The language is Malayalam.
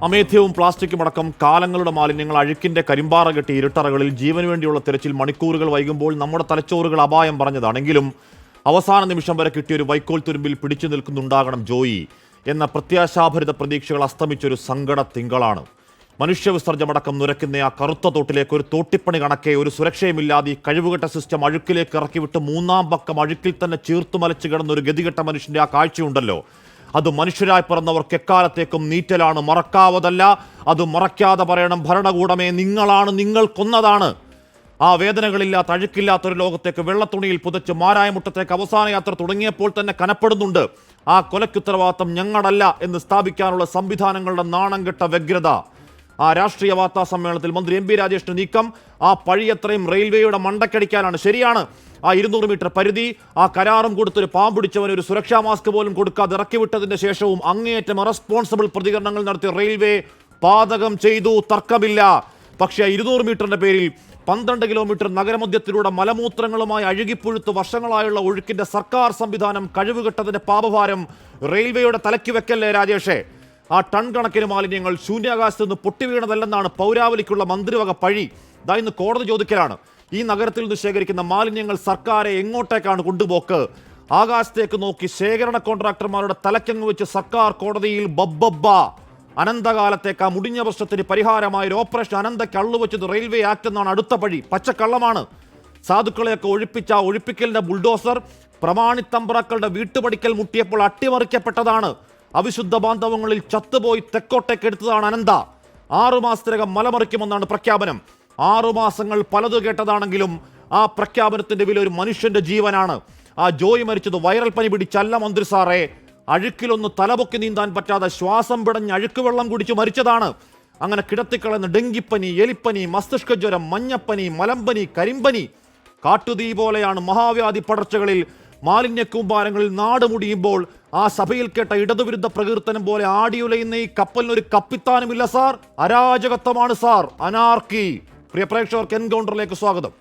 അമേധ്യവും പ്ലാസ്റ്റിക്കും അടക്കം കാലങ്ങളുടെ മാലിന്യങ്ങൾ അഴുക്കിന്റെ കരിമ്പാറ കെട്ടി ഇരുട്ടറകളിൽ ജീവന് വേണ്ടിയുള്ള തിരച്ചിൽ മണിക്കൂറുകൾ വൈകുമ്പോൾ നമ്മുടെ തലച്ചോറുകൾ അപായം പറഞ്ഞതാണെങ്കിലും അവസാന നിമിഷം വരെ കിട്ടിയൊരു വൈക്കോൽ തുരുമ്പിൽ പിടിച്ചു നിൽക്കുന്നുണ്ടാകണം ജോയി എന്ന പ്രത്യാശാഭരിത പ്രതീക്ഷകൾ അസ്തമിച്ചൊരു സങ്കട തിങ്കളാണ്. മനുഷ്യവിസർജ്ജമടക്കം നുരക്കുന്ന ആ കറുത്ത തോട്ടിലേക്ക് ഒരു തോട്ടിപ്പണി കണക്കെ ഒരു സുരക്ഷയുമില്ലാതെ കഴിവുകെട്ട സിസ്റ്റം അഴുക്കിലേക്ക് ഇറക്കിവിട്ട് മൂന്നാം പക്കം അഴുക്കിൽ തന്നെ ചീർത്തുമലച്ച് കിടന്ന ഒരു ഗതികെട്ട മനുഷ്യന്റെ ആ കാഴ്ചയുണ്ടല്ലോ, അത് മനുഷ്യരായി പിറന്നവർക്ക് എക്കാലത്തേക്കും നീറ്റലാണ്, മറക്കാവതല്ല. അത് മറക്കാതെ പറയണം, ഭരണകൂടമേ നിങ്ങളാണ്, നിങ്ങൾ കൊന്നതാണ്. ആ വേദനകളില്ലാത്ത അഴുക്കില്ലാത്തൊരു ലോകത്തേക്ക് വെള്ളത്തുണിയിൽ പുതച്ച് മാരായമുട്ടത്തേക്ക് അവസാന യാത്ര തുടങ്ങിയപ്പോൾ തന്നെ കനപ്പെടുന്നുണ്ട്. ആ കൊലക്കുത്തരവാദിത്തം ഞങ്ങളല്ല എന്ന് സ്ഥാപിക്കാനുള്ള സംവിധാനങ്ങളുടെ നാണം കെട്ട വ്യഗ്രത. ആ രാഷ്ട്രീയ വാർത്താ സമ്മേളനത്തിൽ മന്ത്രി എം പി രാജേഷിന്റെ നീക്കം ആ പഴിയത്രയും റെയിൽവേയുടെ മണ്ടക്കടിക്കാനാണ്. ശരിയാണ്, ആ 200 മീറ്റർ പരിധി, ആ കരാറും കൊടുത്തൊരു പാമ്പ് പിടിച്ചവന് ഒരു സുരക്ഷാ മാസ്ക് പോലും കൊടുക്കാതെ ഇറക്കിവിട്ടതിന്റെ ശേഷവും അങ്ങേയറ്റം റെസ്പോൺസിബിൾ പ്രതികരണങ്ങൾ നടത്തിയ റെയിൽവേ പാതകം ചെയ്തു, തർക്കമില്ല. പക്ഷേ 200 മീറ്ററിന്റെ പേരിൽ 12 കിലോമീറ്റർ നഗരമധ്യത്തിലൂടെ മലമൂത്രങ്ങളുമായി അഴുകിപ്പുഴുത്ത് വർഷങ്ങളായുള്ള ഒഴുക്കിന്റെ സർക്കാർ സംവിധാനം കഴിവുകെട്ടതിന്റെ പാപഭാരം റെയിൽവേയുടെ തലയ്ക്ക് വെക്കല്ലേ രാജേഷേ. ആ ടൺ കണക്കിന് മാലിന്യങ്ങൾ ശൂന്യാകാശത്ത് നിന്ന് പൊട്ടിവീണതല്ലെന്നാണ് പൗരാവലിക്കുള്ള മന്ത്രിവക പഴി. ഇന്ന് കോടതി ചോദിക്കലാണ്. ഈ നഗരത്തിൽ നിന്ന് ശേഖരിക്കുന്ന മാലിന്യങ്ങൾ സർക്കാരെ എങ്ങോട്ടേക്കാണ് കൊണ്ടുപോക്ക്? ആകാശത്തേക്ക് നോക്കി ശേഖരണ കോൺട്രാക്ടർമാരുടെ തലക്കങ്ങ് വെച്ച് സർക്കാർ കോടതിയിൽ ബബ്ബബ്ബ. അനന്തകാലത്തേക്ക് ആ മുടിഞ്ഞ പ്രശ്നത്തിന് പരിഹാരമായ ഒരു ഓപ്പറേഷൻ അനന്തയ്ക്ക് അള്ളുവെച്ചത് റെയിൽവേ ആക്ട് എന്നാണ് അടുത്ത പഴി. പച്ചക്കള്ളമാണ്. സാധുക്കളെയൊക്കെ ഒഴിപ്പിച്ച ബുൾഡോസർ പ്രമാണിത്തമ്പ്രാക്കളുടെ വീട്ടുപടിക്കൽ മുട്ടിയപ്പോൾ അട്ടിമറിക്കപ്പെട്ടതാണ്. അവിശുദ്ധ ബാന്ധവങ്ങളിൽ ചത്തുപോയി തെക്കോട്ടേക്ക് എടുത്തതാണ് അനന്ത. 6 മാസത്തിനകം മലമറിക്കുമെന്നാണ് പ്രഖ്യാപനം. 6 മാസങ്ങൾ പലത് കേട്ടതാണെങ്കിലും ആ പ്രഖ്യാപനത്തിന്റെ വില ഒരു മനുഷ്യന്റെ ജീവനാണ്. ആ ജോയി മരിച്ചത് വൈറൽ പനി പിടിച്ചല്ല മന്ത്രി സാറേ, അഴുക്കിലൊന്ന് തലപൊക്കി നീന്താൻ പറ്റാതെ ശ്വാസം പിടഞ്ഞ് അഴുക്ക് വെള്ളം കുടിച്ചു മരിച്ചതാണ്. അങ്ങനെ കിടത്തിക്കളയുന്ന ഡെങ്കിപ്പനി, എലിപ്പനി, മസ്തിഷ്ക ജ്വരം, മഞ്ഞപ്പനി, മലമ്പനി, കരിമ്പനി, കാട്ടുതീ പോലെയാണ് മഹാവ്യാധി പടർച്ചകളിൽ മാലിന്യ കൂമ്പാരങ്ങളിൽ നാട് മുടിയുമ്പോൾ ആ സഭയിൽ കേട്ട ഇടതുവിരുദ്ധ പ്രകീർത്തനം പോലെ ആടിയുലയുന്ന ഈ കപ്പലിനൊരു കപ്പിത്താനുമില്ല സാർ. അരാജകത്വമാണ് സാർ, അനാർക്കി. പ്രിയ പ്രേക്ഷകർക്ക് എൻകൗണ്ടറിലേക്ക് സ്വാഗതം.